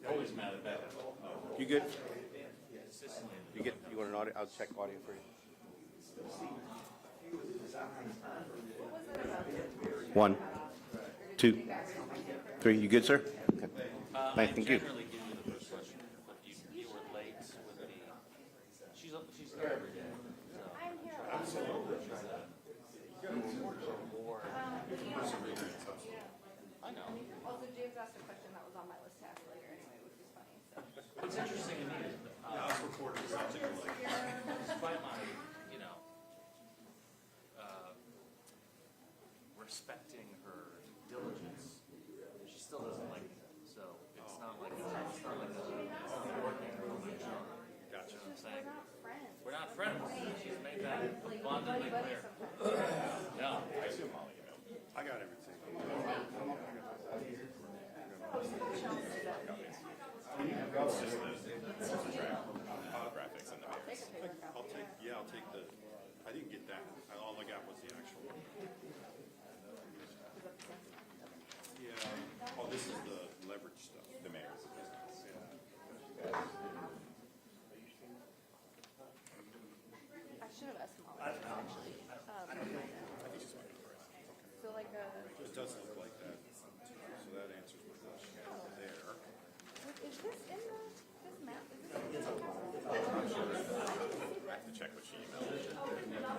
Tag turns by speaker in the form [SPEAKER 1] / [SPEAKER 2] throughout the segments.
[SPEAKER 1] Always mad at that.
[SPEAKER 2] You good? You get? You want an audio? I'll check audio for you. One, two, three. You good, sir? Okay. Thank you.
[SPEAKER 1] Generally give you the first question, but you were late with the. She's here every day. So.
[SPEAKER 3] I'm here.
[SPEAKER 1] I know.
[SPEAKER 3] Also, James asked a question that was on my list to ask later anyway, which is funny. So.
[SPEAKER 1] What's interesting to me is despite my, respecting her diligence, she still doesn't like me. So it's not like it's not like working relationship. Gotcha. You know what I'm saying? We're not friends. She's made that abundantly clear. No, I assume Molly,
[SPEAKER 4] I got everything. It's just the graphics and the maps. I'll take the, I didn't get that. All I got was the actual. Yeah. Oh, this is the leverage stuff. The mayor's business. Yeah.
[SPEAKER 3] I should have asked Molly actually. So like
[SPEAKER 4] It does look like that. So that answers my question there.
[SPEAKER 3] is this in this map? Is this in the
[SPEAKER 4] I have to check what she emailed.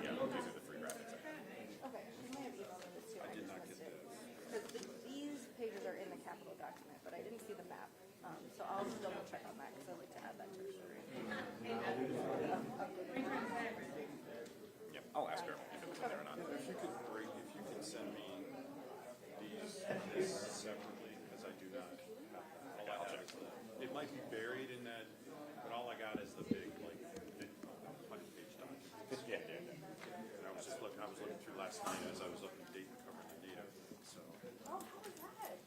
[SPEAKER 4] Yeah, these are the three graphics I have.
[SPEAKER 3] Okay, she might have emailed this too.
[SPEAKER 4] I did not get this.
[SPEAKER 3] Because these pages are in the capital document, but I didn't see the map. So I'll just double check on that because I'd like to add that to the story.
[SPEAKER 4] Yeah, I'll ask her if it was in there or not. If you could send me these separately, because I do not have that. All I have is it might be buried in that, but all I got is the big, like, 100-page document. Yeah. And I was looking through last night as I was looking at date and covering the data. So,
[SPEAKER 3] Oh, how was that?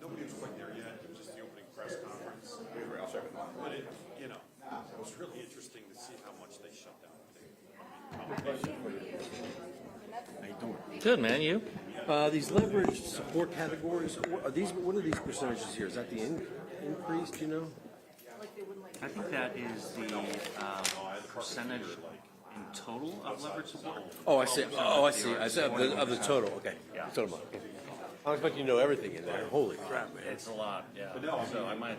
[SPEAKER 4] nobody was quite there yet. It was just the opening press conference. But it was really interesting to see how much they shut down.
[SPEAKER 1] Good, man. You?
[SPEAKER 2] These leverage support categories. What are these percentages here? Is that the increase? Do you know?
[SPEAKER 1] I think that is the percentage in total of leverage support.
[SPEAKER 2] Oh, I see. I see of the total. Okay.
[SPEAKER 1] Yeah.
[SPEAKER 2] Total amount. Okay. I was expecting you to know everything in there. Holy crap, man!
[SPEAKER 1] It's a lot, yeah. So I might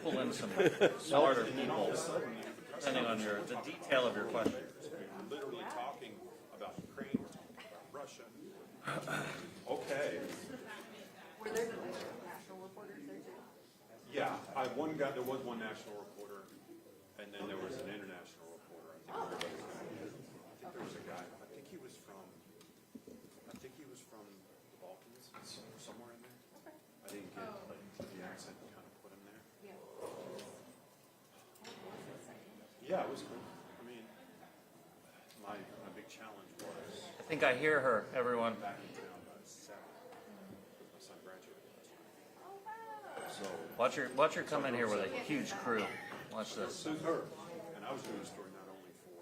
[SPEAKER 1] pull in some smarter people, depending on the detail of your question.
[SPEAKER 4] Literally talking about Ukraine, about Russia. Okay.
[SPEAKER 3] Were there national reporters there too?
[SPEAKER 4] Yeah, there was one national reporter, and then there was an international reporter. I think there was a guy. I think he was from the Balkans, somewhere in there.
[SPEAKER 3] Okay.
[SPEAKER 4] I didn't get the accent kind of put him there.
[SPEAKER 3] Yeah.
[SPEAKER 4] Yeah, it was cool. I mean, my big challenge was
[SPEAKER 1] I think I hear her, everyone.
[SPEAKER 4] back in town by 7. My son graduated last year.
[SPEAKER 3] Oh wow.
[SPEAKER 4] So
[SPEAKER 1] Watch her come in here with a huge crew. Watch this.
[SPEAKER 4] who's her? And I was doing a story not only for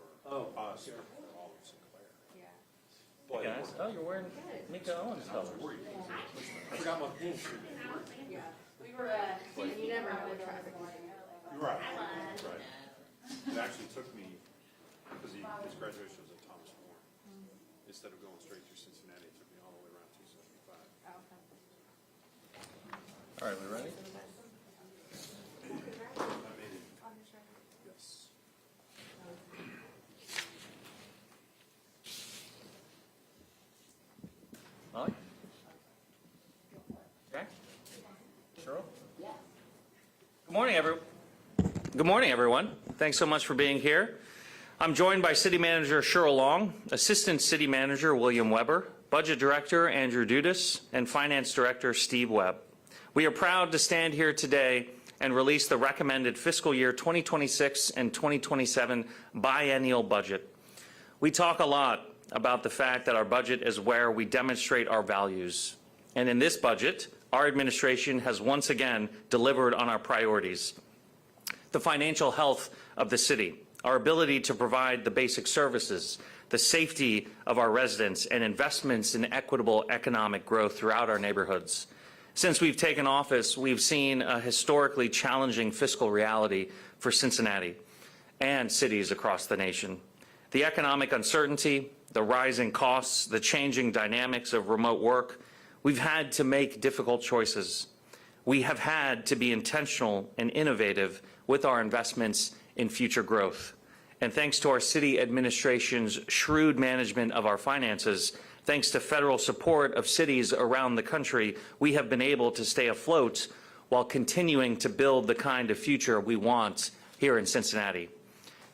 [SPEAKER 4] us, but for all of Sinclair.
[SPEAKER 3] Yeah.
[SPEAKER 4] But
[SPEAKER 1] Hey guys, oh, you're wearing Mika Owens colors.
[SPEAKER 4] I forgot my pin.
[SPEAKER 3] Yeah. We were you never know the traffic.
[SPEAKER 4] You're right. Right. It actually took me, because his graduation was at Thomas More. Instead of going straight through Cincinnati, it took me all the way around 275.
[SPEAKER 1] All right, we ready?
[SPEAKER 4] I made it. Yes.
[SPEAKER 1] Molly? Okay. Cheryl? Good morning, everyone. Thanks so much for being here. I'm joined by City Manager Cheryl Long, Assistant City Manager William Weber, Budget Director Andrew Dudas, and Finance Director Steve Webb. We are proud to stand here today and release the recommended fiscal year 2026 and 2027 biennial budget. We talk a lot about the fact that our budget is where we demonstrate our values. And in this budget, our administration has once again delivered on our priorities. The financial health of the city, our ability to provide the basic services, the safety of our residents, and investments in equitable economic growth throughout our neighborhoods. Since we've taken office, we've seen a historically challenging fiscal reality for Cincinnati and cities across the nation. The economic uncertainty, the rising costs, the changing dynamics of remote work, we've had to make difficult choices. We have had to be intentional and innovative with our investments in future growth. And thanks to our city administration's shrewd management of our finances, thanks to federal support of cities around the country, we have been able to stay afloat while continuing to build the kind of future we want here in Cincinnati.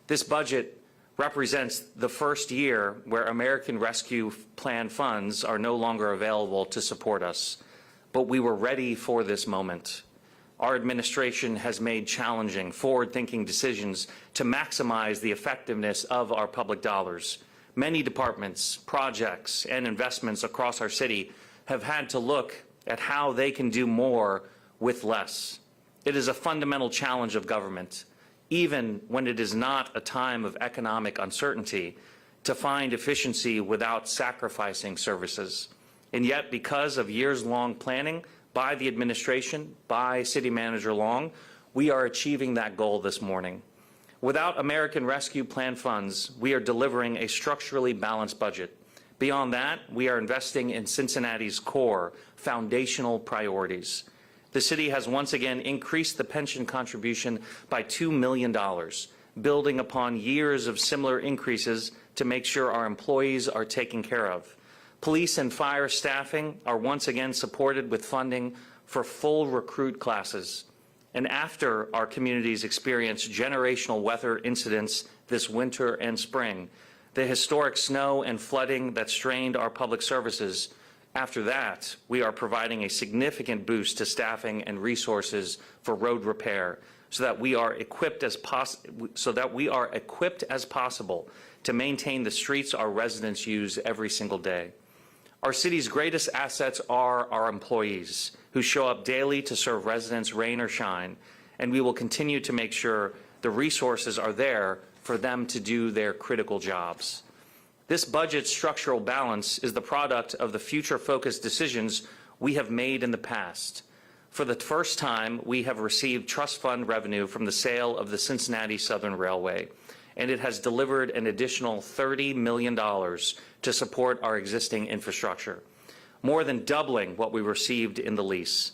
[SPEAKER 1] This budget represents the first year where American Rescue Plan funds are no longer available to support us. But we were ready for this moment. Our administration has made challenging, forward-thinking decisions to maximize the effectiveness of our public dollars. Many departments, projects, and investments across our city have had to look at how they can do more with less. It is a fundamental challenge of government, even when it is not a time of economic uncertainty, to find efficiency without sacrificing services. And yet, because of years-long planning by the administration, by City Manager Long, we are achieving that goal this morning. Without American Rescue Plan funds, we are delivering a structurally balanced budget. Beyond that, we are investing in Cincinnati's core, foundational priorities. The city has once again increased the pension contribution by $2 million, building upon years of similar increases to make sure our employees are taken care of. Police and fire staffing are once again supported with funding for full recruit classes. And after our communities experienced generational weather incidents this winter and spring, the historic snow and flooding that strained our public services, after that, we are providing a significant boost to staffing and resources for road repair so that we are equipped as possible to maintain the streets our residents use every single day. Our city's greatest assets are our employees, who show up daily to serve residents rain or shine, and we will continue to make sure the resources are there for them to do their critical jobs. This budget's structural balance is the product of the future-focused decisions we have made in the past. For the first time, we have received trust fund revenue from the sale of the Cincinnati Southern Railway, and it has delivered an additional $30 million to support our existing infrastructure, more than doubling what we received in the lease.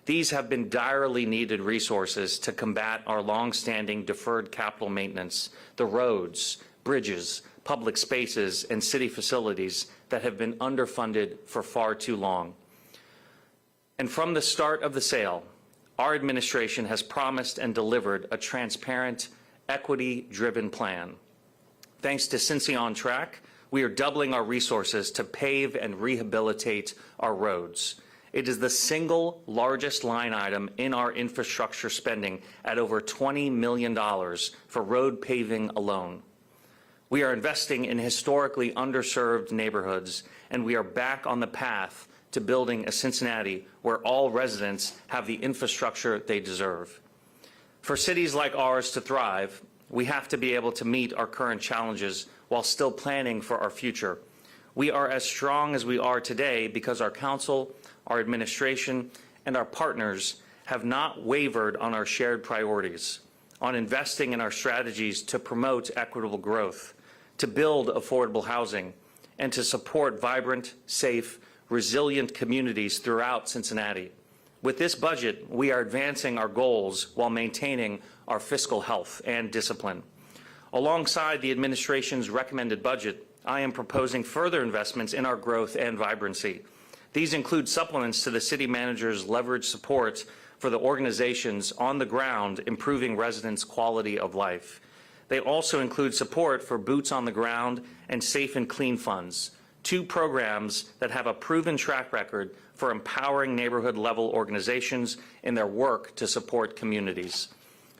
[SPEAKER 1] These have been direly needed resources to combat our long-standing deferred capital maintenance, the roads, bridges, public spaces, and city facilities that have been underfunded for far too long. And from the start of the sale, our administration has promised and delivered a transparent, equity-driven plan. Thanks to Cincy On Track, we are doubling our resources to pave and rehabilitate our roads. It is the single largest line item in our infrastructure spending at over $20 million for road paving alone. We are investing in historically underserved neighborhoods, and we are back on the path to building a Cincinnati where all residents have the infrastructure they deserve. For cities like ours to thrive, we have to be able to meet our current challenges while still planning for our future. We are as strong as we are today because our council, our administration, and our partners have not wavered on our shared priorities, on investing in our strategies to promote equitable growth, to build affordable housing, and to support vibrant, safe, resilient communities throughout Cincinnati. With this budget, we are advancing our goals while maintaining our fiscal health and discipline. Alongside the administration's recommended budget, I am proposing further investments in our growth and vibrancy. These include supplements to the city manager's leverage support for the organizations on the ground improving residents' quality of life. They also include support for Boots on the Ground and Safe and Clean funds, two programs that have a proven track record for empowering neighborhood-level organizations in their work to support communities.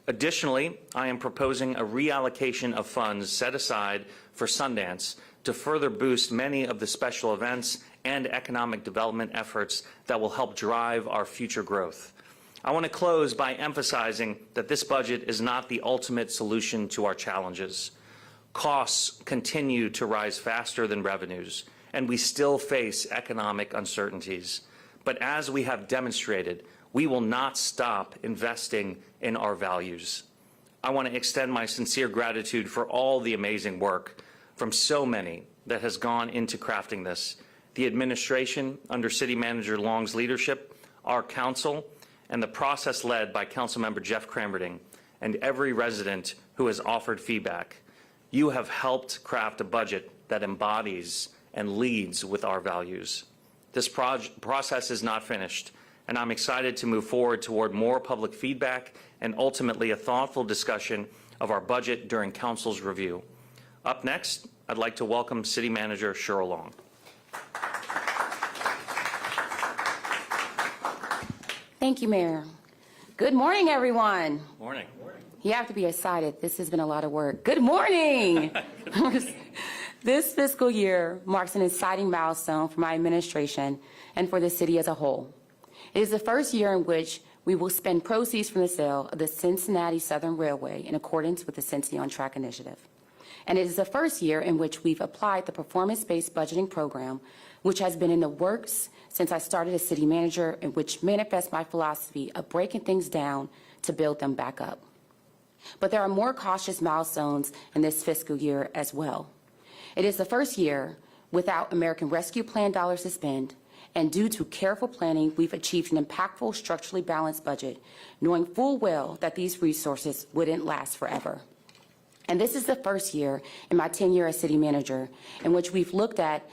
[SPEAKER 1] Additionally, I am proposing a reallocation of funds set aside for Sundance to further boost many of the special events and economic development efforts that will help drive our future growth. I want to close by emphasizing that this budget is not the ultimate solution to our challenges. Costs continue to rise faster than revenues, and we still face economic uncertainties. But as we have demonstrated, we will not stop investing in our values. I want to extend my sincere gratitude for all the amazing work from so many that has gone into crafting this. The administration under City Manager Long's leadership, our council, and the process led by Councilmember Jeff Cramerding, and every resident who has offered feedback. You have helped craft a budget that embodies and leads with our values. This process is not finished, and I'm excited to move forward toward more public feedback and ultimately a thoughtful discussion of our budget during Council's review. Up next, I'd like to welcome City Manager Cheryl Long.
[SPEAKER 5] Thank you, Mayor. Good morning, everyone.
[SPEAKER 1] Morning.
[SPEAKER 5] You have to be excited. This has been a lot of work. Good morning. This fiscal year marks an exciting milestone for my administration and for the city as a whole. It is the first year in which we will spend proceeds from the sale of the Cincinnati Southern Railway in accordance with the Cincinnati on Track initiative. And it is the first year in which we've applied the performance-based budgeting program, which has been in the works since I started as city manager, and which manifests my philosophy of breaking things down to build them back up. But there are more cautious milestones in this fiscal year as well. It is the first year without American Rescue Plan dollars to spend, and due to careful planning, we've achieved an impactful, structurally balanced budget, knowing full well that these resources wouldn't last forever. And this is the first year in my tenure as city manager in which we've looked at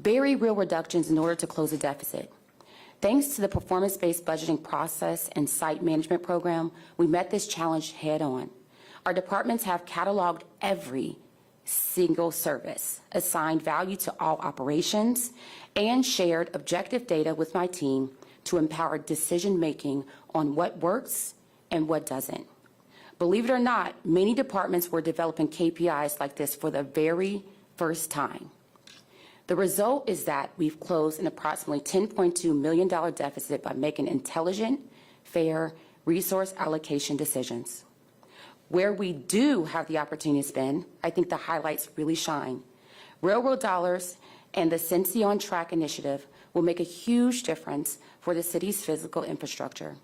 [SPEAKER 5] very real reductions in order to close the deficit. Thanks to the performance-based budgeting process and site management program, we met this challenge head on. Our departments have cataloged every single service, assigned value to all operations, and shared objective data with my team to empower decision-making on what works and what doesn't. Believe it or not, many departments were developing KPIs like this for the very first time. The result is that we've closed an approximately $10.2 million deficit by making intelligent, fair resource allocation decisions. Where we do have the opportunity to spend, I think the highlights really shine. Railroad dollars and the Cincinnati on Track initiative will make a huge difference for the city's physical infrastructure.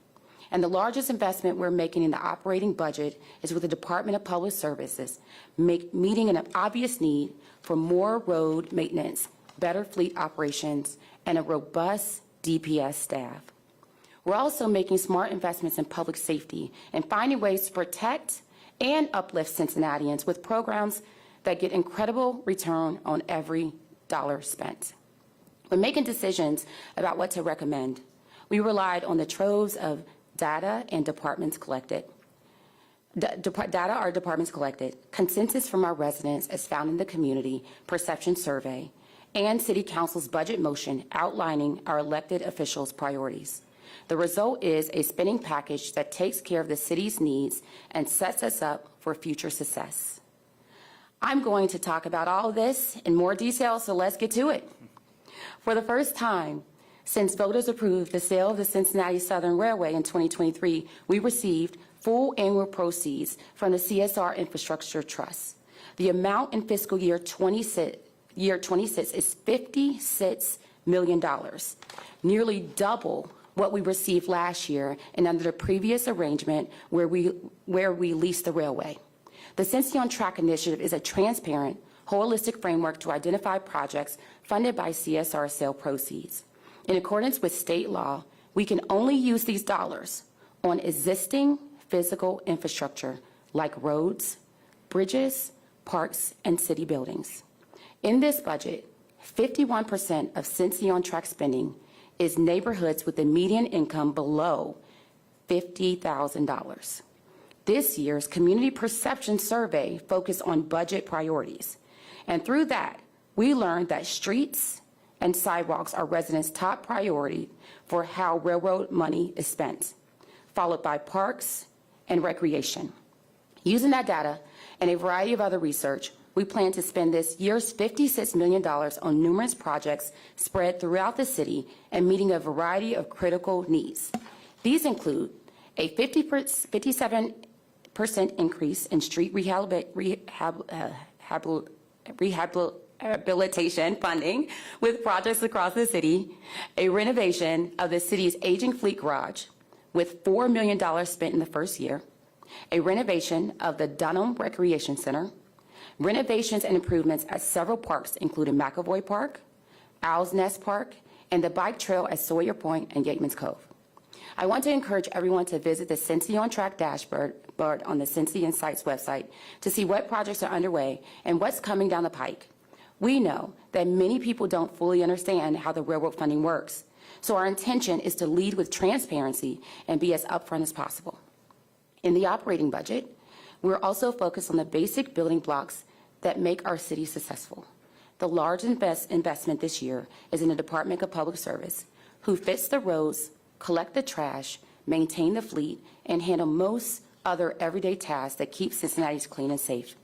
[SPEAKER 5] And the largest investment we're making in the operating budget is with the Department of Public Services, meeting an obvious need for more road maintenance, better fleet operations, and a robust DPS staff. We're also making smart investments in public safety and finding ways to protect and uplift Cincinnatians with programs that get incredible return on every dollar spent. When making decisions about what to recommend, we relied on the troves of data and departments collected. Data our departments collected, consensus from our residents as found in the community perception survey, and City Council's budget motion outlining our elected officials' priorities. The result is a spending package that takes care of the city's needs and sets us up for future success. I'm going to talk about all of this in more detail, so let's get to it. For the first time since voters approved the sale of the Cincinnati Southern Railway in 2023, we received full annual proceeds from the CSR Infrastructure Trust. The amount in fiscal year 26 is $56 million, nearly double what we received last year and under the previous arrangement where we leased the railway. The Cincinnati on Track initiative is a transparent, holistic framework to identify projects funded by CSR sale proceeds. In accordance with state law, we can only use these dollars on existing physical infrastructure like roads, bridges, parks, and city buildings. In this budget, 51% of Cincinnati on Track spending is neighborhoods with a median income below $50,000. This year's Community Perception Survey focused on budget priorities. And through that, we learned that streets and sidewalks are residents' top priority for how railroad money is spent, followed by parks and recreation. Using that data and a variety of other research, we plan to spend this year's $56 million on numerous projects spread throughout the city and meeting a variety of critical needs. These include a 57% increase in street rehabilitation funding with projects across the city, a renovation of the city's aging fleet garage with $4 million spent in the first year, a renovation of the Dunham Recreation Center, renovations and improvements at several parks, including McAvoy Park, Owl's Nest Park, and the bike trail at Sawyer Point and Gateman's Cove. I want to encourage everyone to visit the Cincy on Track dashboard on the Cincy Insights website to see what projects are underway and what's coming down the pike. We know that many people don't fully understand how the railroad funding works, so our intention is to lead with transparency and be as upfront as possible. In the operating budget, we're also focused on the basic building blocks that make our city successful. The large investment this year is in the Department of Public Service, who fix the roads, collect the trash, maintain the fleet, and handle most other everyday tasks that keep Cincinnati clean and safe.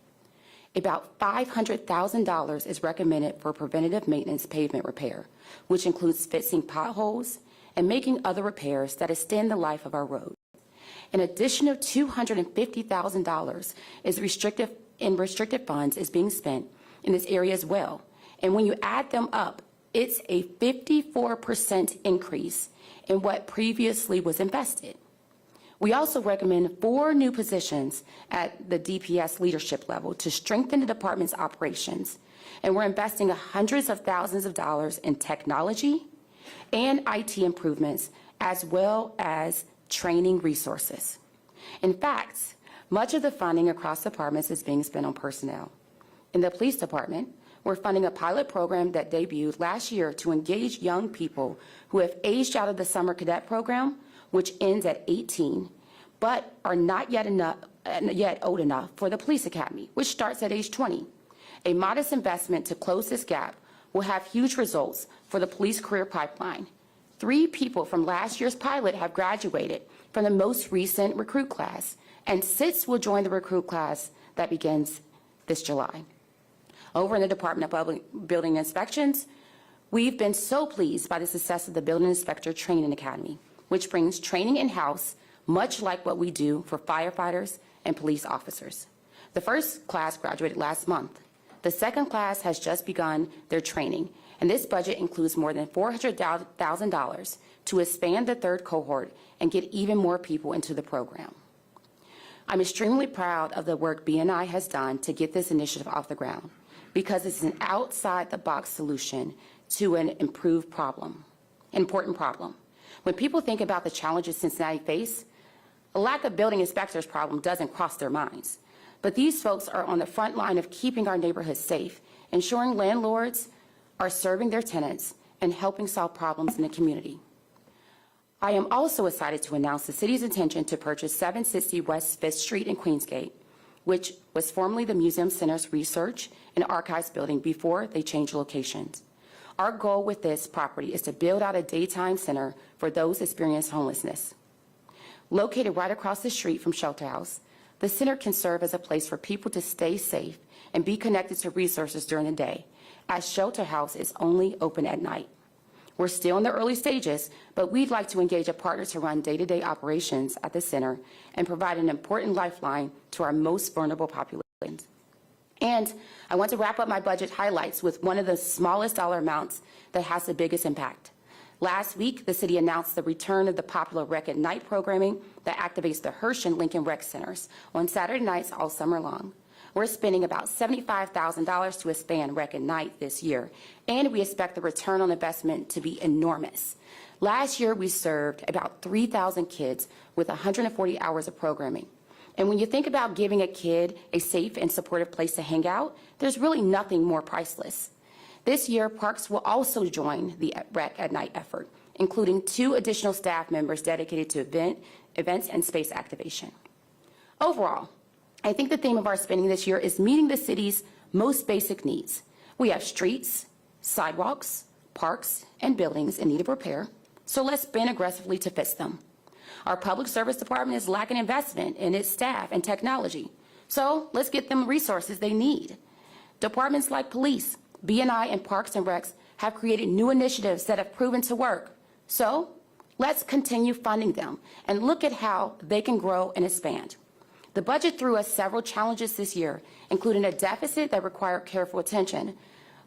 [SPEAKER 5] About $500,000 is recommended for preventative maintenance pavement repair, which includes fixing potholes and making other repairs that extend the life of our road. An additional $250,000 is restricted funds is being spent in this area as well. And when you add them up, it's a 54% increase in what previously was invested. We also recommend 4 new positions at the DPS leadership level to strengthen the department's operations. And we're investing hundreds of thousands of dollars in technology and IT improvements, as well as training resources. In fact, much of the funding across departments is being spent on personnel. In the police department, we're funding a pilot program that debuted last year to engage young people who have aged out of the summer cadet program, which ends at 18, but are not yet old enough for the police academy, which starts at age 20. A modest investment to close this gap will have huge results for the police career pipeline. 3 people from last year's pilot have graduated from the most recent recruit class, and 6 will join the recruit class that begins this July. Over in the Department of Public Building Inspections, we've been so pleased by the success of the Building Inspector Training Academy, which brings training in-house, much like what we do for firefighters and police officers. The first class graduated last month. The second class has just begun their training, and this budget includes more than $400,000 to expand the third cohort and get even more people into the program. I'm extremely proud of the work BNI has done to get this initiative off the ground, because it's an outside-the-box solution to an important problem. When people think about the challenges Cincinnati face, a lack of building inspectors problem doesn't cross their minds. But these folks are on the front line of keeping our neighborhoods safe, ensuring landlords are serving their tenants and helping solve problems in the community. I am also excited to announce the city's intention to purchase 760 West 5th Street in Queensgate, which was formerly the Museum Center's Research and Archives building before they changed locations. Our goal with this property is to build out a daytime center for those experiencing homelessness. Located right across the street from Shelter House, the center can serve as a place for people to stay safe and be connected to resources during the day, as Shelter House is only open at night. We're still in the early stages, but we'd like to engage a partner to run day-to-day operations at the center and provide an important lifeline to our most vulnerable populations. And I want to wrap up my budget highlights with one of the smallest dollar amounts that has the biggest impact. Last week, the city announced the return of the popular Rec at Night programming that activates the Hirsch and Lincoln Rec Centers on Saturday nights all summer long. We're spending about $75,000 to expand Rec at Night this year, and we expect the return on investment to be enormous. Last year, we served about 3,000 kids with 140 hours of programming. And when you think about giving a kid a safe and supportive place to hang out, there's really nothing more priceless. This year, Parks will also join the Rec at Night effort, including 2 additional staff members dedicated to events and space activation. Overall, I think the theme of our spending this year is meeting the city's most basic needs. We have streets, sidewalks, parks, and buildings in need of repair, so let's spend aggressively to fix them. Our public service department is lacking investment in its staff and technology, so let's get them resources they need. Departments like police, BNI, and Parks and Recs have created new initiatives that have proven to work, so let's continue funding them and look at how they can grow and expand. The budget threw us several challenges this year, including a deficit that required careful attention,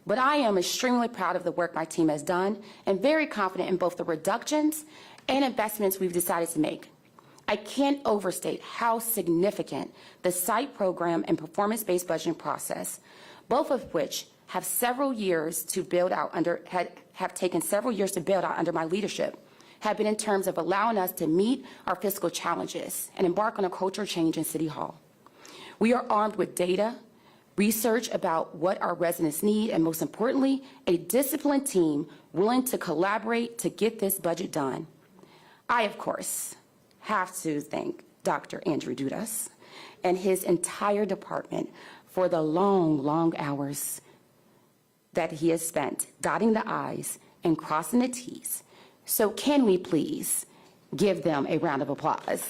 [SPEAKER 5] But I am extremely proud of the work my team has done and very confident in both the reductions and investments we've decided to make. I can't overstate how significant the site program and performance-based budgeting process, both of which have several years to build out have taken several years to build out under my leadership, have been in terms of allowing us to meet our fiscal challenges and embark on a culture change in City Hall. We are armed with data, research about what our residents need, and most importantly, a disciplined team willing to collaborate to get this budget done. I, of course, have to thank Dr. Andrew Dudas and his entire department for the long, long hours that he has spent dotting the I's and crossing the T's. So can we please give them a round of applause?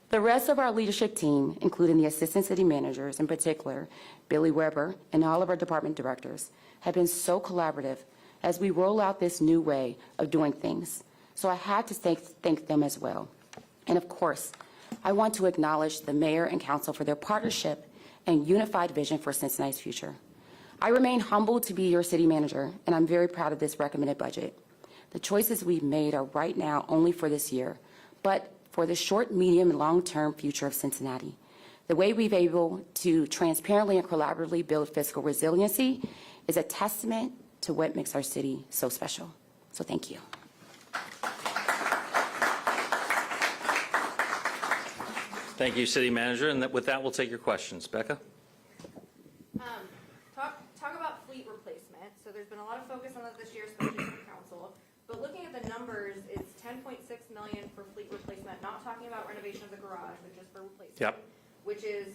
[SPEAKER 5] The rest of our leadership team, including the assistant city managers, in particular, Billy Weber and all of our department directors, have been so collaborative as we roll out this new way of doing things. So I had to thank them as well. And of course, I want to acknowledge the mayor and council for their partnership and unified vision for Cincinnati's future. I remain humbled to be your city manager, and I'm very proud of this recommended budget. The choices we've made are right now only for this year, but for the short, medium, and long-term future of Cincinnati. The way we've been able to transparently and collaboratively build fiscal resiliency is a testament to what makes our city so special. So thank you.
[SPEAKER 1] Thank you, City Manager. And with that, we'll take your questions. Becca?
[SPEAKER 3] Talk about fleet replacement. So there's been a lot of focus on that this year, especially from council. But looking at the numbers, it's $10.6 million for fleet replacement, not talking about renovation of the garage, but just for replacement.
[SPEAKER 1] Yep.
[SPEAKER 3] Which is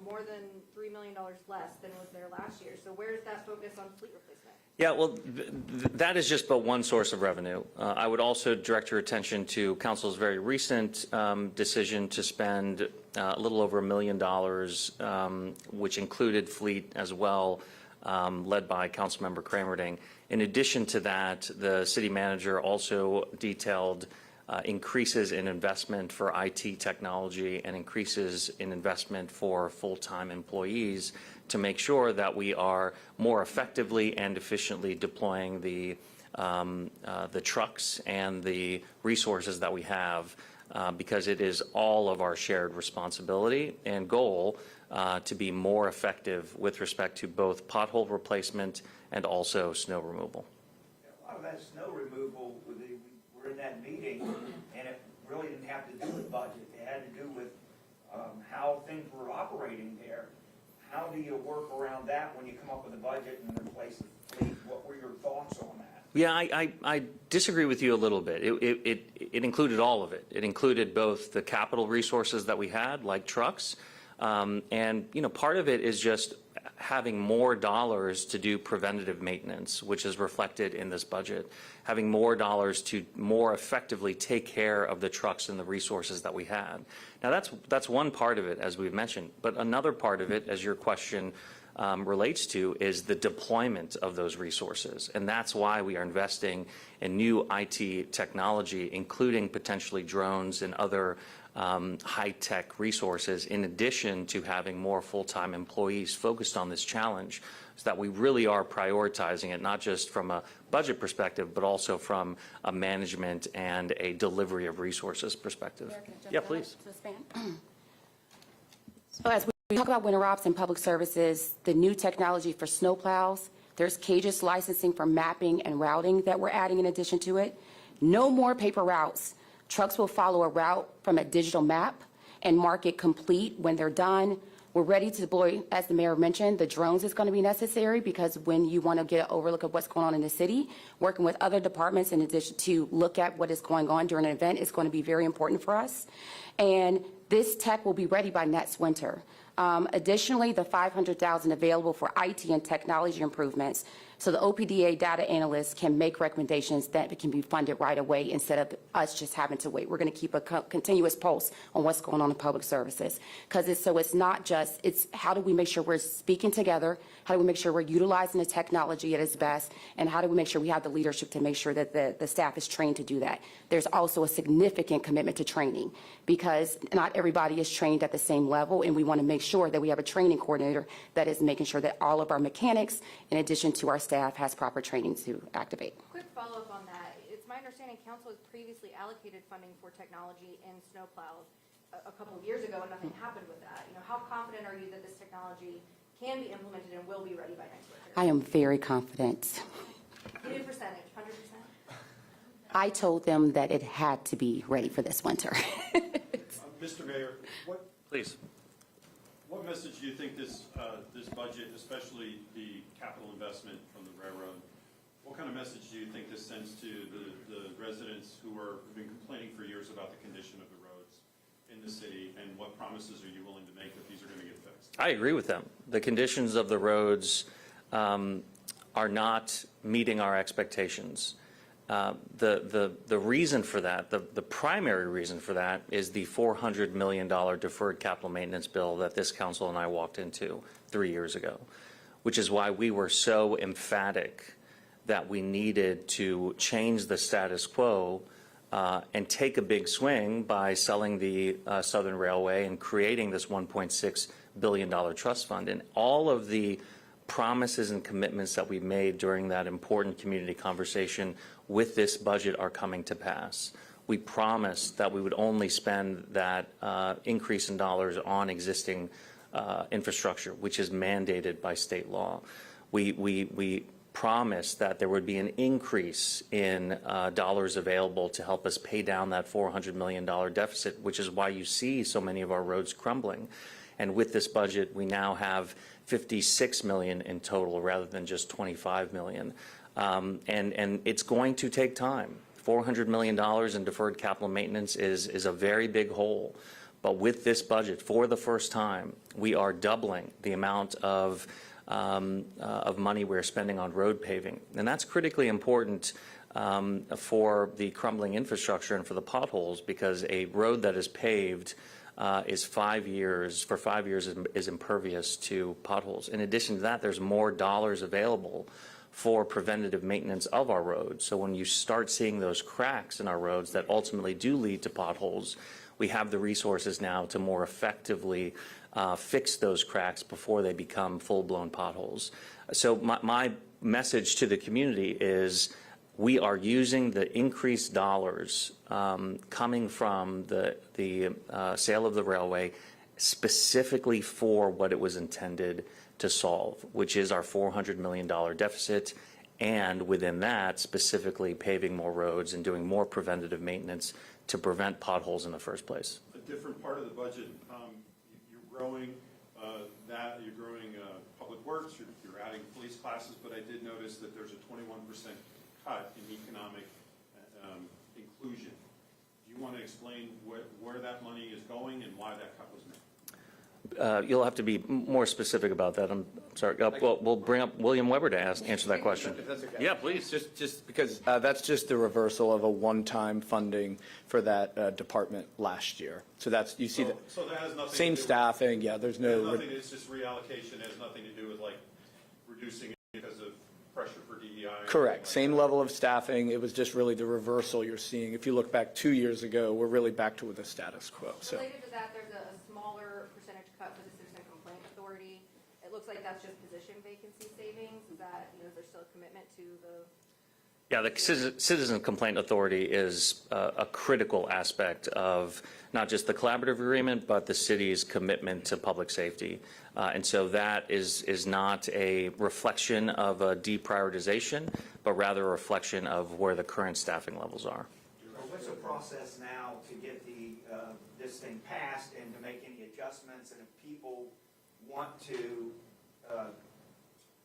[SPEAKER 3] more than $3 million less than was there last year. So where's that focus on fleet replacement?
[SPEAKER 1] Yeah, well, that is just but one source of revenue. I would also direct your attention to Council's very recent decision to spend a little over $1 million, which included fleet as well, led by Councilmember Cramerding. In addition to that, the city manager also detailed increases in investment for IT technology and increases in investment for full-time employees to make sure that we are more effectively and efficiently deploying the trucks and the resources that we have, because it is all of our shared responsibility and goal to be more effective with respect to both pothole replacement and also snow removal.
[SPEAKER 6] A lot of that snow removal, we were in that meeting, and it really didn't have to do with budget. It had to do with how things were operating there. How do you work around that when you come up with a budget and replace the fleet? What were your thoughts on that?
[SPEAKER 1] Yeah, I disagree with you a little bit. It included all of it. It included both the capital resources that we had, like trucks, and part of it is just having more dollars to do preventative maintenance, which is reflected in this budget, having more dollars to more effectively take care of the trucks and the resources that we had. Now that's one part of it, as we've mentioned, but another part of it, as your question relates to, is the deployment of those resources. And that's why we are investing in new IT technology, including potentially drones and other high-tech resources, in addition to having more full-time employees focused on this challenge, so that we really are prioritizing it, not just from a budget perspective, but also from a management and a delivery of resources perspective. Yeah, please.
[SPEAKER 5] So as we talk about winter ops and public services, the new technology for snowplows, there's CAGIS licensing for mapping and routing that we're adding in addition to it. No more paper routes. Trucks will follow a route from a digital map and mark it complete when they're done. We're ready to deploy, as the mayor mentioned, the drones is going to be necessary, because when you want to get an overlook of what's going on in the city, working with other departments in addition to look at what is going on during an event is going to be very important for us. And this tech will be ready by next winter. Additionally, the $500,000 available for IT and technology improvements So the OPDA data analysts can make recommendations that can be funded right away instead of us just having to wait. We're going to keep a continuous pulse on what's going on in public services. Because it's not just, it's how do we make sure we're speaking together? How do we make sure we're utilizing the technology at its best? And how do we make sure we have the leadership to make sure that the staff is trained to do that? There's also a significant commitment to training because not everybody is trained at the same level, and we want to make sure that we have a training coordinator that is making sure that all of our mechanics, in addition to our staff, has proper training to activate.
[SPEAKER 3] Quick follow-up on that. It's my understanding council has previously allocated funding for technology in snowplows a couple of years ago, and nothing happened with that. You know, how confident are you that this technology can be implemented and will be ready by next winter?
[SPEAKER 5] I am very confident.
[SPEAKER 3] Give me a percentage, 100%?
[SPEAKER 5] I told them that it had to be ready for this winter.
[SPEAKER 4] Mr. Mayor,
[SPEAKER 1] Please.
[SPEAKER 4] what message do you think this budget, especially the capital investment from the railroad, what kind of message do you think this sends to the residents who have been complaining for years about the condition of the roads in the city, and what promises are you willing to make that these are going to get fixed?
[SPEAKER 1] I agree with them. The conditions of the roads are not meeting our expectations. The reason for that, the primary reason for that is the $400 million deferred capital maintenance bill that this council and I walked into 3 years ago, which is why we were so emphatic that we needed to change the status quo and take a big swing by selling the Southern Railway and creating this $1.6 billion trust fund. And all of the promises and commitments that we made during that important community conversation with this budget are coming to pass. We promised that we would only spend that increase in dollars on existing infrastructure, which is mandated by state law. We promised that there would be an increase in dollars available to help us pay down that $400 million deficit, which is why you see so many of our roads crumbling. And with this budget, we now have $56 million in total rather than just $25 million. And it's going to take time. $400 million in deferred capital maintenance is a very big hole. But with this budget, for the first time, we are doubling the amount of money we're spending on road paving. And that's critically important for the crumbling infrastructure and for the potholes, because a road that is paved is 5 years, for 5 years is impervious to potholes. In addition to that, there's more dollars available for preventative maintenance of our roads. So when you start seeing those cracks in our roads that ultimately do lead to potholes, we have the resources now to more effectively fix those cracks before they become full-blown potholes. So my message to the community is we are using the increased dollars coming from the sale of the railway specifically for what it was intended to solve, which is our $400 million deficit, and within that, specifically paving more roads and doing more preventative maintenance to prevent potholes in the first place.
[SPEAKER 4] A different part of the budget, you're growing you're growing public works, you're adding police classes, but I did notice that there's a 21% cut in economic inclusion. Do you want to explain where that money is going and why that cut was made?
[SPEAKER 1] You'll have to be more specific about that. I'm sorry. Well, we'll bring up William Weber to answer that question.
[SPEAKER 7] If that's okay.
[SPEAKER 1] Yeah, please.
[SPEAKER 7] Just because that's just the reversal of a one-time funding for that department last year. So that's, you see, the
[SPEAKER 4] So that has nothing
[SPEAKER 7] same
[SPEAKER 4] to do
[SPEAKER 7] staffing, yeah, there's
[SPEAKER 4] with,
[SPEAKER 7] no,
[SPEAKER 4] nothing, it's just reallocation, it has nothing to do with like reducing it because of pressure for DEI. or
[SPEAKER 7] correct,
[SPEAKER 4] anything
[SPEAKER 7] same
[SPEAKER 4] like that.
[SPEAKER 7] level of staffing. It was just really the reversal you're seeing. If you look back 2 years ago, we're really back to the status quo, so.
[SPEAKER 3] Related to that, there's a smaller percentage cut for the Citizen Complaint Authority. It looks like that's just position vacancy savings. Is that, is there still a commitment to the?
[SPEAKER 1] Yeah, the Citizen Complaint Authority is a critical aspect of not just the collaborative agreement, but the city's commitment to public safety. And so that is not a reflection of a deprioritization, but rather a reflection of where the current staffing levels are.
[SPEAKER 6] What's the process now to get this thing passed and to make any adjustments? And if people want to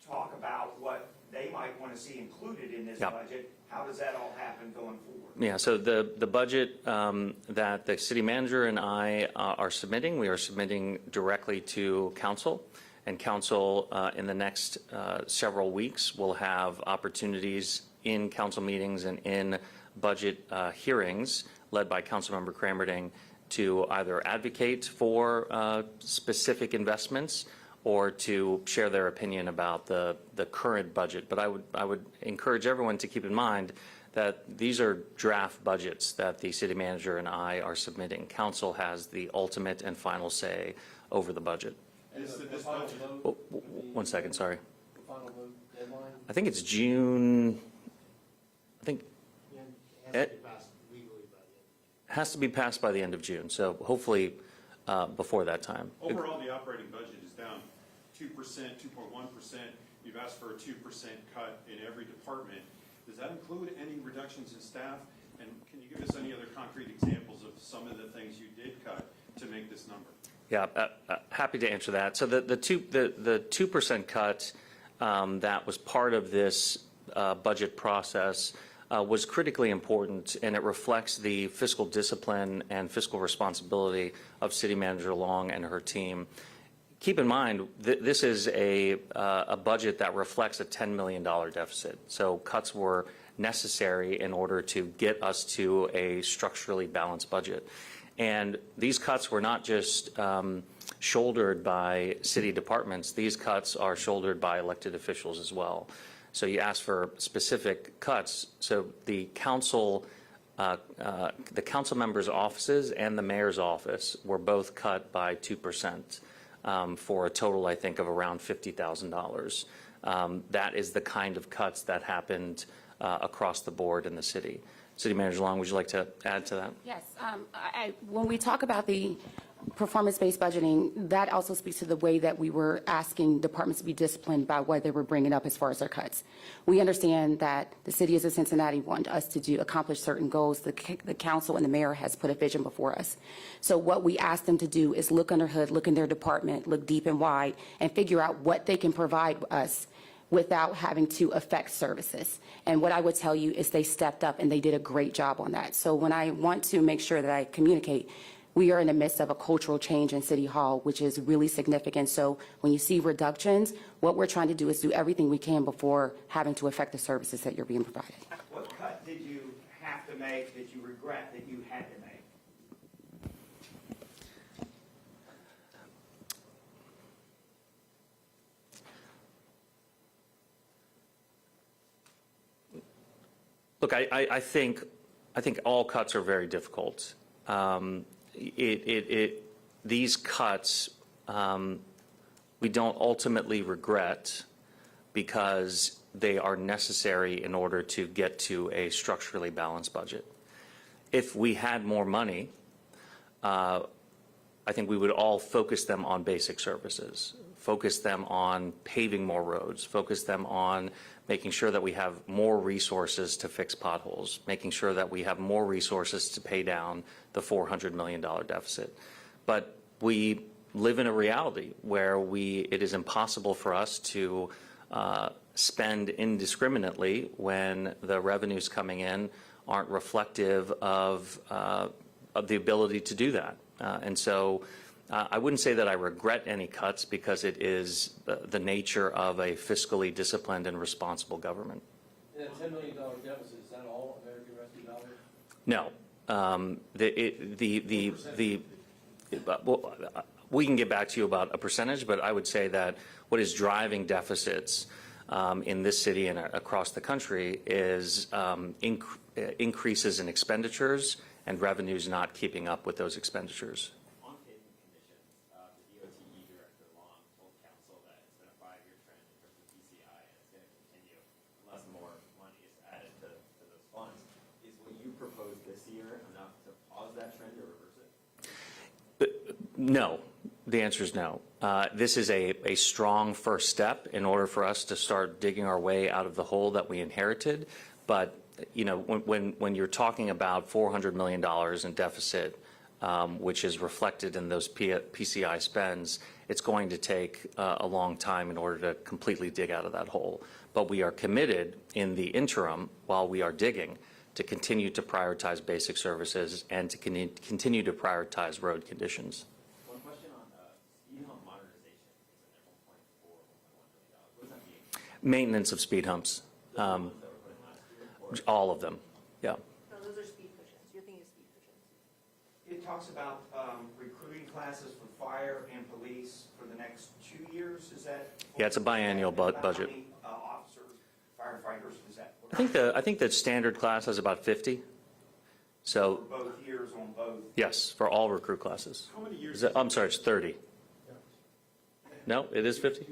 [SPEAKER 6] talk about what they might want to see included in this
[SPEAKER 1] Yeah.
[SPEAKER 6] budget, how does that all happen going forward?
[SPEAKER 1] Yeah, so the budget that the city manager and I are submitting, we are submitting directly to council. And council in the next several weeks will have opportunities in council meetings and in budget hearings led by Councilmember Cramerding to either advocate for specific investments or to share their opinion about the current budget. But I would encourage everyone to keep in mind that these are draft budgets that the city manager and I are submitting. Council has the ultimate and final say over the budget. Oh, one second, sorry.
[SPEAKER 2] The final vote deadline?
[SPEAKER 1] I think it's June, I think it has to be passed by the end of June, so hopefully before that time.
[SPEAKER 4] Overall, the operating budget is down 2%, 2.1%. You've asked for a 2% cut in every department. Does that include any reductions in staff? And can you give us any other concrete examples of some of the things you did cut to make this number?
[SPEAKER 1] Yeah, happy to answer that. So the 2% cut that was part of this budget process was critically important, and it reflects the fiscal discipline and fiscal responsibility of City Manager Long and her team. Keep in mind, this is a budget that reflects a $10 million deficit. So cuts were necessary in order to get us to a structurally balanced budget. And these cuts were not just shouldered by city departments. These cuts are shouldered by elected officials as well. So you asked for specific cuts. So the council members' offices and the mayor's office were both cut by 2%. For a total, I think, of around $50,000. That is the kind of cuts that happened across the board in the city. City Manager Long, would you like to add to that?
[SPEAKER 5] Yes. When we talk about the performance-based budgeting, that also speaks to the way that we were asking departments to be disciplined by what they were bringing up as far as their cuts. We understand that the city of Cincinnati want us to accomplish certain goals. The council and the mayor has put a vision before us. So what we ask them to do is look under the hood, look in their department, look deep and wide, and figure out what they can provide us without having to affect services. And what I would tell you is they stepped up and they did a great job on that. So when I want to make sure that I communicate, we are in the midst of a cultural change in City Hall, which is really significant. So when you see reductions, what we're trying to do is do everything we can before having to affect the services that you're being provided.
[SPEAKER 6] What cut did you have to make that you regret that you had to make?
[SPEAKER 1] Look, I think all cuts are very difficult. These cuts we don't ultimately regret because they are necessary in order to get to a structurally balanced budget. If we had more money, I think we would all focus them on basic services, focus them on paving more roads, focus them on making sure that we have more resources to fix potholes, making sure that we have more resources to pay down the $400 million deficit. But we live in a reality where it is impossible for us to spend indiscriminately when the revenues coming in aren't reflective of the ability to do that. And so I wouldn't say that I regret any cuts because it is the nature of a fiscally disciplined and responsible government.
[SPEAKER 2] And that $10 million deficit, is that all American Rescue dollars?
[SPEAKER 1] No. We can get back to you about a percentage, but I would say that what is driving deficits in this city and across the country is increases in expenditures and revenues not keeping up with those expenditures.
[SPEAKER 8] On paving conditions, the DOTE Director Long told council that it's been a 5-year trend in terms of PCI, and it's going to continue unless more money is added to those funds. Is what you proposed this year enough to pause that trend or reverse it?
[SPEAKER 1] No. The answer is no. This is a strong first step in order for us to start digging our way out of the hole that we inherited. But, you know, when you're talking about $400 million in deficit, which is reflected in those PCI spends, it's going to take a long time in order to completely dig out of that hole. But we are committed in the interim, while we are digging, to continue to prioritize basic services and to continue to prioritize road conditions.
[SPEAKER 8] One question on speed hump modernization is an
[SPEAKER 1] Maintenance of speed humps. All of them, yeah.
[SPEAKER 3] No, those are speed cushions. You're thinking of speed cushions.
[SPEAKER 6] It talks about recruiting classes for fire and police for the next 2 years, is that?
[SPEAKER 1] Yeah, it's a biannual
[SPEAKER 6] About
[SPEAKER 1] budget.
[SPEAKER 6] How many officers, firefighters, is that?
[SPEAKER 1] I think the standard class has about 50. So,
[SPEAKER 6] For both years on both?
[SPEAKER 1] yes, for all recruit classes.
[SPEAKER 4] How many years?
[SPEAKER 1] I'm sorry, it's 30. No, it is 50?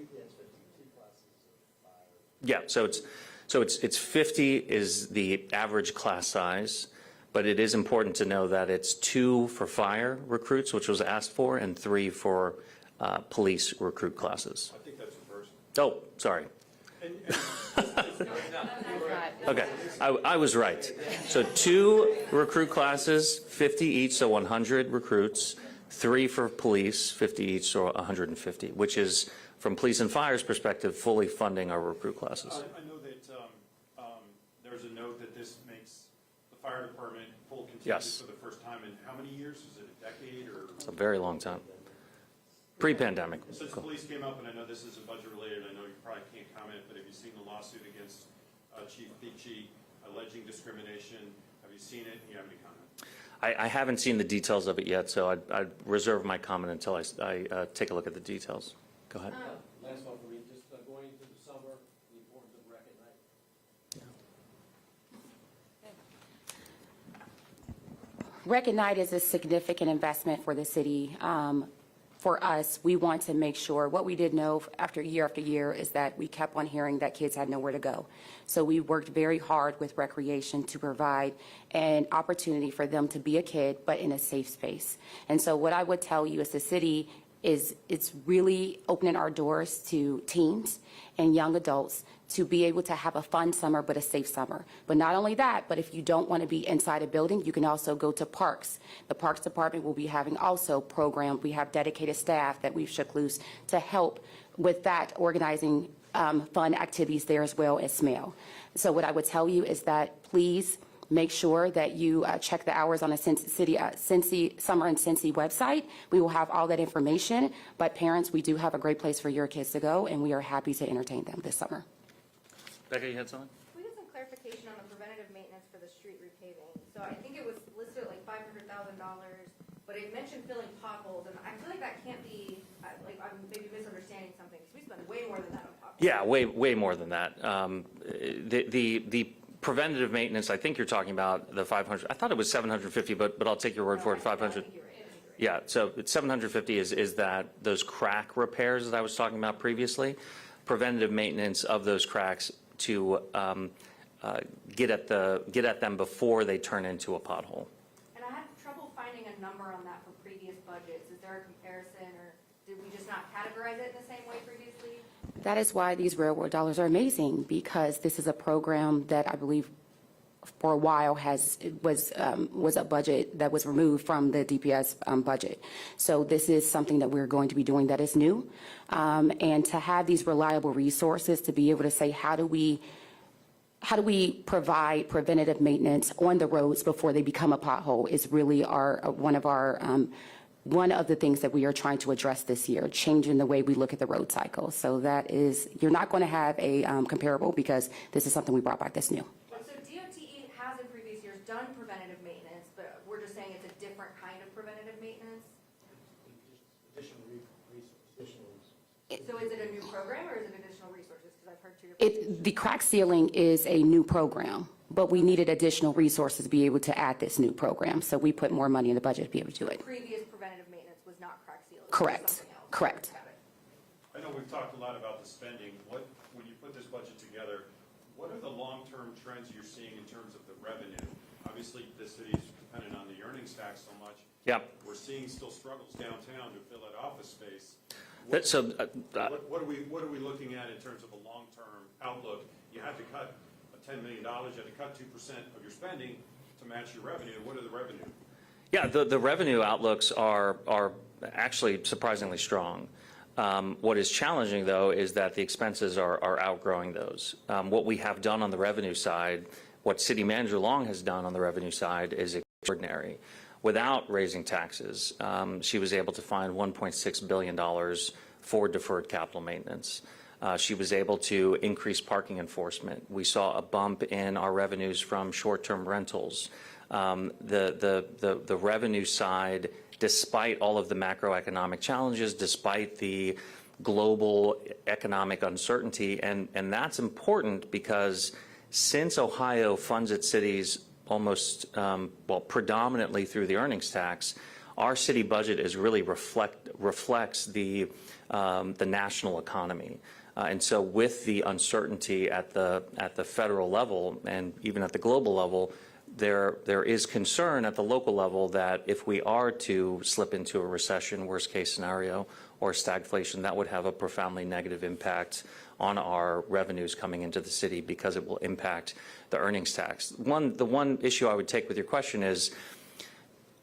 [SPEAKER 1] Yeah, so it's 50 is the average class size, but it is important to know that it's 2 for fire recruits, which was asked for, and 3 for police recruit classes.
[SPEAKER 4] I think that's reversed.
[SPEAKER 1] Oh, sorry. Okay, I was right. So 2 recruit classes, 50 each, so 100 recruits, 3 for police, 50 each, so 150, which is, from police and fire's perspective, fully funding our recruit classes.
[SPEAKER 4] I know that there's a note that this makes the fire department full contingent
[SPEAKER 1] Yes.
[SPEAKER 4] for the first time in how many years? Is it a decade or?
[SPEAKER 1] It's a very long time. Pre-pandemic.
[SPEAKER 4] Since police came up, and I know this is budget related, I know you probably can't comment, but have you seen the lawsuit against Chief Beachy alleging discrimination? Have you seen it? Do you have any comment?
[SPEAKER 1] I haven't seen the details of it yet, so I'd reserve my comment until I take a look at the details. Go ahead.
[SPEAKER 2] Last one for me, just going into the summer, the importance of Rec at Night.
[SPEAKER 5] Rec at Night is a significant investment for the city. For us, we want to make sure, what we did know after year is that we kept on hearing that kids had nowhere to go. So we worked very hard with recreation to provide an opportunity for them to be a kid, but in a safe space. And so what I would tell you as the city is it's really opening our doors to teens and young adults to be able to have a fun summer, but a safe summer. But not only that, but if you don't want to be inside a building, you can also go to parks. The Parks Department will be having also programs. We have dedicated staff that we've shook loose to help with that, organizing fun activities there as well as SMAIL. So what I would tell you is that please make sure that you check the hours on the Cincy Summer and Cincy website. We will have all that information, but parents, we do have a great place for your kids to go, and we are happy to entertain them this summer.
[SPEAKER 1] Becca, you had something?
[SPEAKER 3] Can we get some clarification on the preventative maintenance for the street repaving? So I think it was listed at like $500,000, but it mentioned filling potholes, and I feel like that can't be, like I'm maybe misunderstanding something, because we spend way more than that on potholes.
[SPEAKER 1] Yeah, way more than that. The preventative maintenance, I think you're talking about the 500. I thought it was 750, but I'll take your word for it. 500. Yeah, so it's 750 is that those crack repairs that I was talking about previously, preventative maintenance of those cracks to get at them before they turn into a pothole.
[SPEAKER 3] And I had trouble finding a number on that for previous budgets. Is there a comparison, or did we just not categorize it in the same way previously?
[SPEAKER 5] That is why these railroad dollars are amazing, because this is a program that I believe for a while was a budget that was removed from the DPS budget. So this is something that we're going to be doing that is new. And to have these reliable resources to be able to say, how do we provide preventative maintenance on the roads before they become a pothole is really one of the things that we are trying to address this year, changing the way we look at the road cycle. So that is, you're not going to have a comparable, because this is something we brought back that's new.
[SPEAKER 3] So DOTE has in previous years done preventative maintenance, but we're just saying it's a different kind of preventative maintenance?
[SPEAKER 2] Additional resources.
[SPEAKER 3] So is it a new program, or is it additional resources? Because I've heard two different.
[SPEAKER 5] The crack ceiling is a new program, but we needed additional resources to be able to add this new program. So we put more money in the budget to be able to do it.
[SPEAKER 3] Previous preventative maintenance was not crack sealing. it was
[SPEAKER 5] Correct.
[SPEAKER 3] something else.
[SPEAKER 5] Correct.
[SPEAKER 3] Got it.
[SPEAKER 4] I know we've talked a lot about the spending. When you put this budget together, what are the long-term trends you're seeing in terms of the revenue? Obviously, the city's dependent on the earnings tax so much.
[SPEAKER 1] Yep.
[SPEAKER 4] We're seeing still struggles downtown to fill that office space.
[SPEAKER 1] What
[SPEAKER 4] What are we looking at in terms of a long-term outlook? You had to cut $10 million, you had to cut 2% of your spending to match your revenue. What are the revenue?
[SPEAKER 1] Yeah, the revenue outlooks are actually surprisingly strong. What is challenging, though, is that the expenses are outgrowing those. What we have done on the revenue side, what City Manager Long has done on the revenue side is extraordinary. Without raising taxes, she was able to find $1.6 billion for deferred capital maintenance. She was able to increase parking enforcement. We saw a bump in our revenues from short-term rentals. The revenue side, despite all of the macroeconomic challenges, despite the global economic uncertainty, and that's important because since Ohio funds its cities almost, predominantly through the earnings tax, our city budget is really reflects the national economy. And so with the uncertainty at the federal level and even at the global level, there is concern at the local level that if we are to slip into a recession, worst case scenario, or stagflation, that would have a profoundly negative impact on our revenues coming into the city because it will impact the earnings tax. The one issue I would take with your question is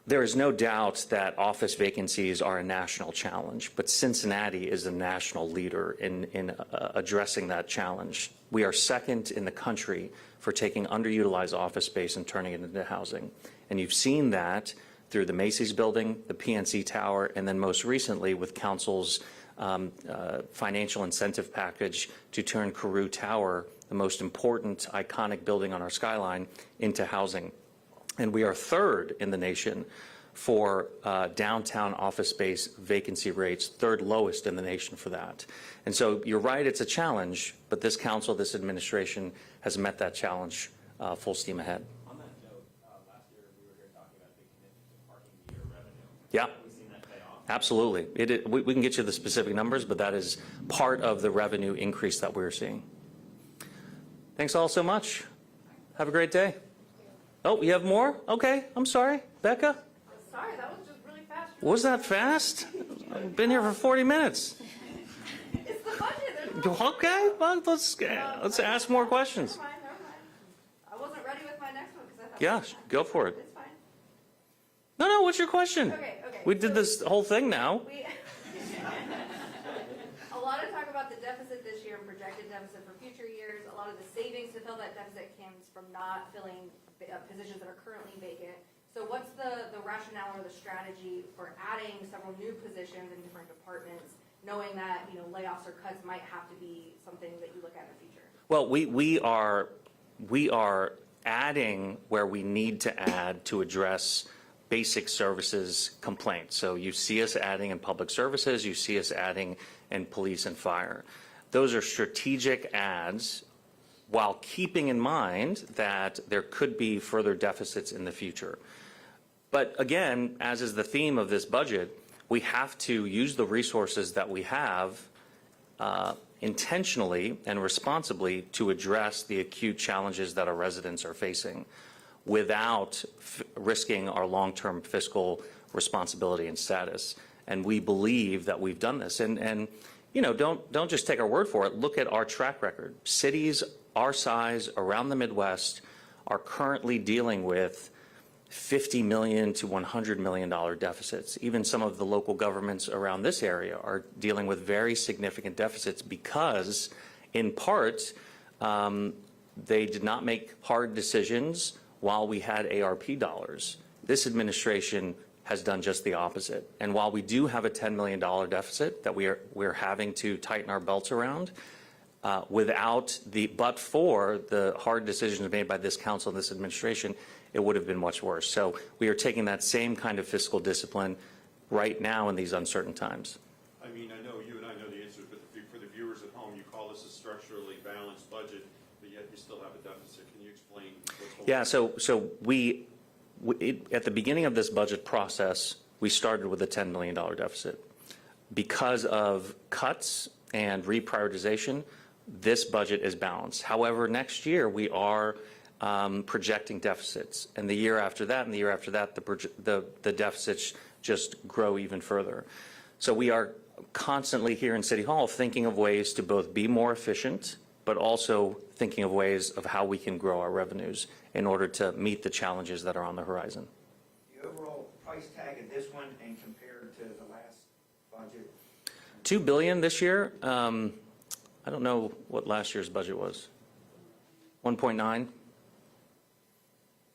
[SPEAKER 1] there is no doubt that office vacancies are a national challenge, but Cincinnati is a national leader in addressing that challenge. We are second in the country for taking underutilized office space and turning it into housing. And you've seen that through the Macy's building, the PNC Tower, and then most recently with Council's financial incentive package to turn Carew Tower, the most important iconic building on our skyline, into housing. And we are third in the nation for downtown office space vacancy rates, third lowest in the nation for that. And so you're right, it's a challenge, but this council, this administration has met that challenge full steam ahead.
[SPEAKER 8] On that note, last year we were here talking about big commitment to parking meter revenue.
[SPEAKER 1] Yeah.
[SPEAKER 8] Have we seen that pay off?
[SPEAKER 1] Absolutely. We can get you the specific numbers, but that is part of the revenue increase that we're seeing. Thanks all so much. Have a great day. Oh, you have more? Okay, I'm sorry. Becca?
[SPEAKER 3] Sorry, that was just really fast.
[SPEAKER 1] Was that fast? I've been here for 40 minutes.
[SPEAKER 3] It's the budget. There's no-
[SPEAKER 1] Okay, well, let's ask more questions.
[SPEAKER 3] Never mind. I wasn't ready with my next one because I thought.
[SPEAKER 1] Yeah, go for it.
[SPEAKER 3] It's fine.
[SPEAKER 1] No, what's your question?
[SPEAKER 3] Okay.
[SPEAKER 1] We did this whole thing now.
[SPEAKER 3] A lot of talk about the deficit this year and projected deficit for future years. A lot of the savings to fill that deficit comes from not filling positions that are currently vacant. So what's the rationale or the strategy for adding several new positions in different departments, knowing that, layoffs or cuts might have to be something that you look at in the future?
[SPEAKER 1] Well, we are adding where we need to add to address basic services complaints. So you see us adding in public services, you see us adding in police and fire. Those are strategic adds while keeping in mind that there could be further deficits in the future. But again, as is the theme of this budget, we have to use the resources that we have intentionally and responsibly to address the acute challenges that our residents are facing without risking our long-term fiscal responsibility and status. And we believe that we've done this. And don't just take our word for it. Look at our track record. Cities our size around the Midwest are currently dealing with $50 million to $100 million deficits. Even some of the local governments around this area are dealing with very significant deficits because, in part, they did not make hard decisions while we had ARP dollars. This administration has done just the opposite. And while we do have a $10 million deficit that we're having to tighten our belts around, but for the hard decisions made by this council and this administration, it would have been much worse. So we are taking that same kind of fiscal discipline right now in these uncertain times.
[SPEAKER 4] I mean, I know you and I know the answers, but for the viewers at home, you call this a structurally balanced budget, but yet you still have a deficit. Can you explain what's going on?
[SPEAKER 1] Yeah, so we at the beginning of this budget process, we started with a $10 million deficit. Because of cuts and reprioritization, this budget is balanced. However, next year we are projecting deficits, and the year after that and the year after that, the deficits just grow even further. So we are constantly here in City Hall thinking of ways to both be more efficient, but also thinking of ways of how we can grow our revenues in order to meet the challenges that are on the horizon.
[SPEAKER 6] The overall price tag of this one and compared to the last budget?
[SPEAKER 1] $2 billion this year. I don't know what last year's budget was. 1.9.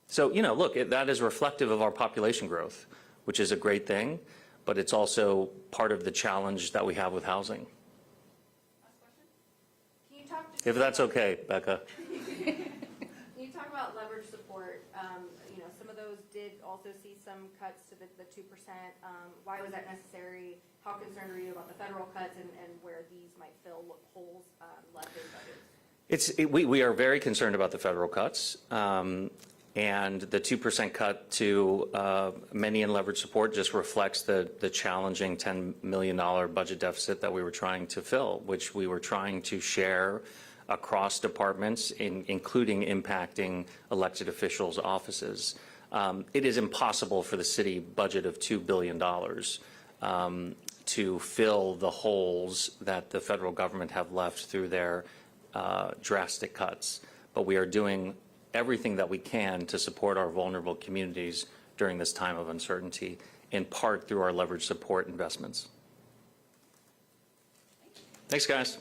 [SPEAKER 1] So, look, that is reflective of our population growth, which is a great thing, but it's also part of the challenge that we have with housing.
[SPEAKER 3] Last question?
[SPEAKER 1] if that's okay, Becca.
[SPEAKER 3] You talk about leverage support, some of those did also see some cuts to the 2%. Why was that necessary? How concerned are you about the federal cuts and where these might fill holes left in budgets?
[SPEAKER 1] We are very concerned about the federal cuts, and the 2% cut to many in leverage support just reflects the challenging $10 million budget deficit that we were trying to fill, which we were trying to share across departments, including impacting elected officials' offices. It is impossible for the city budget of $2 billion to fill the holes that the federal government have left through their drastic cuts. But we are doing everything that we can to support our vulnerable communities during this time of uncertainty, in part through our leverage support investments. Thanks, guys.